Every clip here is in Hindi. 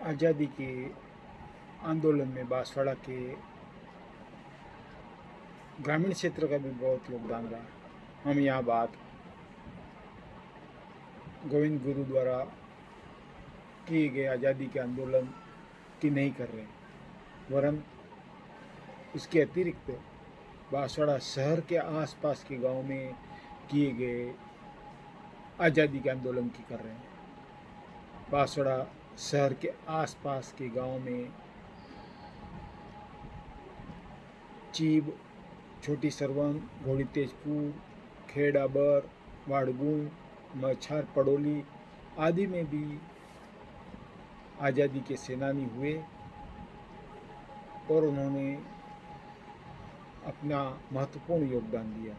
आज़ादी के आंदोलन में बांसवाड़ा के ग्रामीण क्षेत्र का भी बहुत योगदान रहा। हम यहाँ बात गोविंद गुरु द्वारा किए गए आज़ादी के आंदोलन की नहीं कर रहे, वरन इसके अतिरिक्त बांसवाड़ा शहर के आसपास के गांव में किए गए आज़ादी के आंदोलन की कर रहे हैं। बांसवाड़ा शहर के आसपास के गांव में चीब, छोटी सरवन, घोड़ी तेजपुर, खेड़ाबर, वाड़गुण, मच्छार पड़ोली आदि में भी आज़ादी के सेनानी हुए और उन्होंने अपना महत्वपूर्ण योगदान दिया।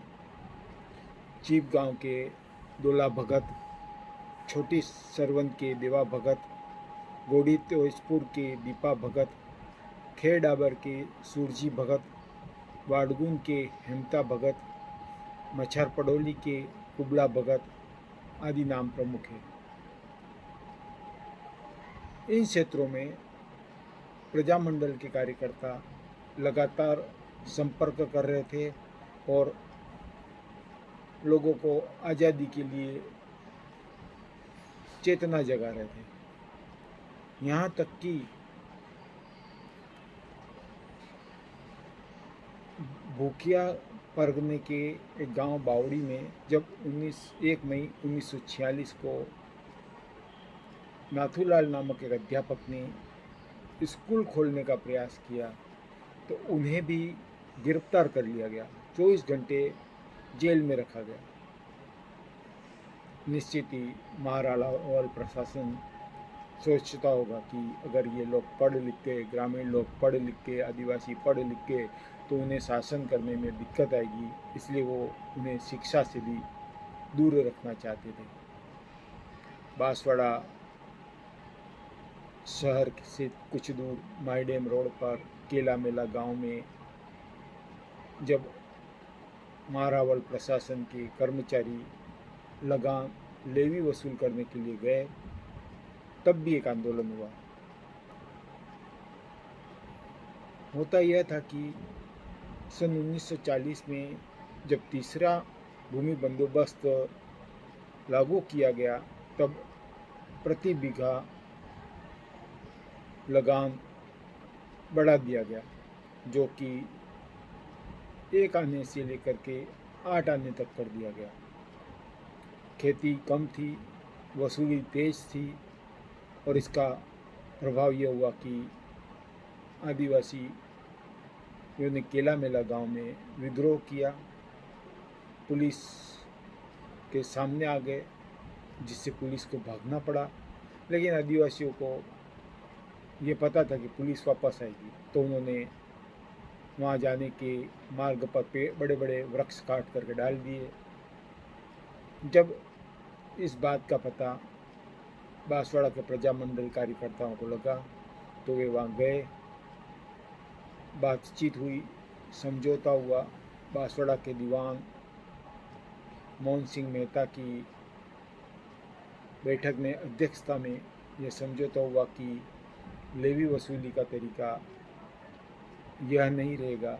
चीब गांव के दोला भगत, छोटी सरवन के देवा भगत, गोड़ी तेजपुर के दीपा भगत, खेड़ाबर के सूरजी भगत, वाड़गुन के हेमता भगत, मच्छार पड़ोली के कुबला भगत आदि नाम प्रमुख हैं। इन क्षेत्रों में प्रजामंडल के कार्यकर्ता लगातार संपर्क कर रहे थे और लोगों को आज़ादी के लिए चेतना जगा रहे थे। यहाँ तक कि भूकिया परगने के एक गांव बावड़ी में जब 1 मई 1946 को नाथूलाल नामक एक अध्यापक ने स्कूल खोलने का प्रयास किया तो उन्हें भी गिरफ्तार कर लिया गया, 24 घंटे जेल में रखा गया। निश्चित ही महाराणावाल प्रशासन सोचता होगा कि अगर ये लोग पढ़ लिख के, ग्रामीण लोग पढ़ लिख के, आदिवासी पढ़ लिख के, तो उन्हें शासन करने में दिक्कत आएगी, इसलिए वो उन्हें शिक्षा से भी दूर रखना चाहते थे। बांसवाड़ा शहर से कुछ दूर माईडेम रोड पर केला मेला गांव में जब महारावल प्रशासन के कर्मचारी लगान लेवी वसूल करने के लिए गए, तब भी एक आंदोलन हुआ। होता यह था कि सन 1940 में जब तीसरा भूमि बंदोबस्त लागू किया गया, तब प्रति बीघा लगान बढ़ा दिया गया, जो कि 1 आने से लेकर के 8 आने तक कर दिया गया। खेती कम थी, वसूली तेज थी और इसका प्रभाव यह हुआ कि आदिवासियों ने केला मेला गांव में विद्रोह किया, पुलिस के सामने आ गए, जिससे पुलिस को भागना पड़ा। लेकिन आदिवासियों को ये पता था कि पुलिस वापस आएगी, तो उन्होंने वहाँ जाने के मार्ग पर बड़े बड़े वृक्ष काट करके डाल दिए। जब इस बात का पता बांसवाड़ा के प्रजामंडल कार्यकर्ताओं को लगा तो वे वहाँ गए, बातचीत हुई, समझौता हुआ। बांसवाड़ा के दीवान मोहन सिंह मेहता की बैठक में अध्यक्षता में यह समझौता हुआ कि लेवी वसूली का तरीका यह नहीं रहेगा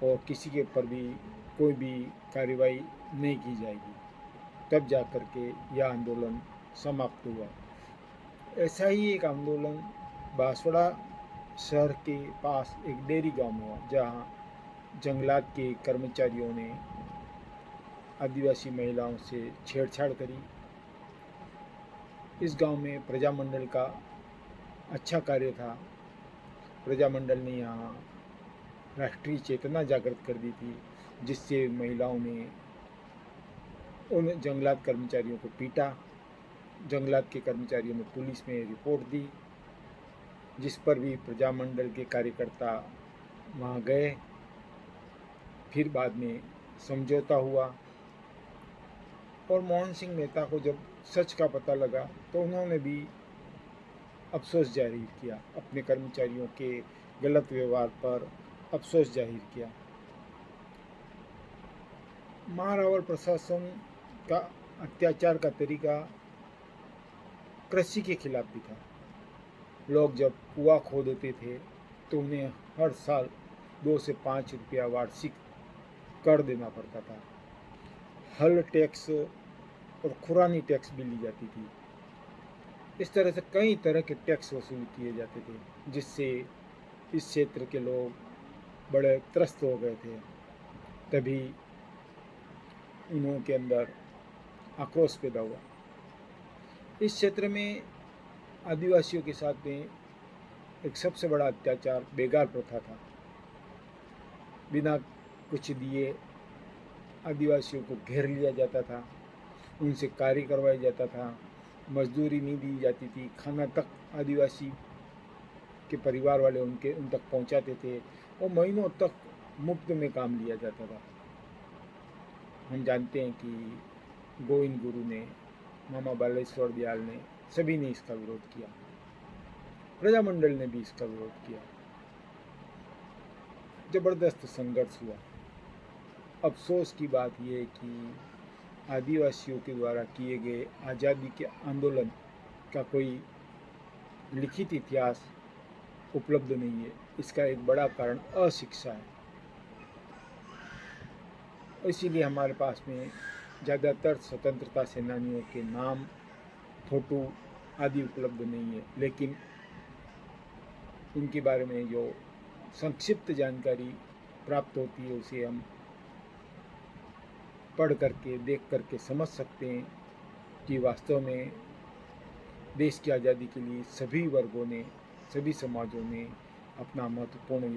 और किसी के ऊपर भी कोई भी कार्रवाई नहीं की जाएगी। तब जा कर के यह आंदोलन समाप्त हुआ। ऐसा ही एक आंदोलन बांसवाड़ा शहर के पास एक डेरी गांव में हुआ, जहां जंगलात के कर्मचारियों ने आदिवासी महिलाओं से छेड़छाड़ करी। इस गांव में प्रजामंडल का अच्छा कार्य था। प्रजामंडल ने यहाँ राष्ट्रीय चेतना जागृत कर दी थी, जिससे महिलाओं ने उन जंगलात कर्मचारियों को पीटा। जंगलात के कर्मचारियों ने पुलिस में रिपोर्ट दी, जिस पर भी प्रजामंडल के कार्यकर्ता वहाँ गए। फिर बाद में समझौता हुआ और मोहन सिंह मेहता को जब सच का पता लगा तो उन्होंने भी अफसोस जाहिर किया, अपने कर्मचारियों के गलत व्यवहार पर अफसोस जाहिर किया। महारावल प्रशासन का अत्याचार का तरीका कृषि के खिलाफ भी था। लोग जब कुआं खोदते थे तो उन्हें हर साल 2 से 5 रुपया वार्षिक कर देना पड़ता था। हल टैक्स और खुरानी टैक्स भी ली जाती थी। इस तरह से कई तरह के टैक्स वसूल किए जाते थे, जिससे इस क्षेत्र के लोग बड़े त्रस्त हो गए थे। तभी उन्होंने के अंदर आक्रोश पैदा हुआ। इस क्षेत्र में आदिवासियों के साथ में एक सबसे बड़ा अत्याचार बेगार प्रथा था। बिना कुछ दिए आदिवासियों को घेर लिया जाता था, उनसे कार्य करवाया जाता था, मजदूरी नहीं दी जाती थी, खाना तक आदिवासी के परिवार वाले उन तक पहुंचाते थे और महीनों तक मुफ्त में काम लिया जाता था। हम जानते हैं कि गोविंद गुरु ने, मामा बालेश्वर दयाल ने, सभी ने इसका विरोध किया। प्रजामंडल ने भी इसका विरोध किया। जबरदस्त संघर्ष हुआ। अफसोस की बात यह है कि आदिवासियों के द्वारा किए गए आज़ादी के आंदोलन का कोई लिखित इतिहास उपलब्ध नहीं है। इसका एक बड़ा कारण अशिक्षा है। इसीलिए हमारे पास में ज़्यादातर स्वतंत्रता सेनानियों के नाम, फोटो आदि उपलब्ध नहीं है, लेकिन उनके बारे में जो संक्षिप्त जानकारी प्राप्त होती है उसे हम पढ़ करके, देख करके समझ सकते हैं कि वास्तव में देश की आज़ादी के लिए सभी वर्गों ने, सभी समाजों ने अपना महत्वपूर्ण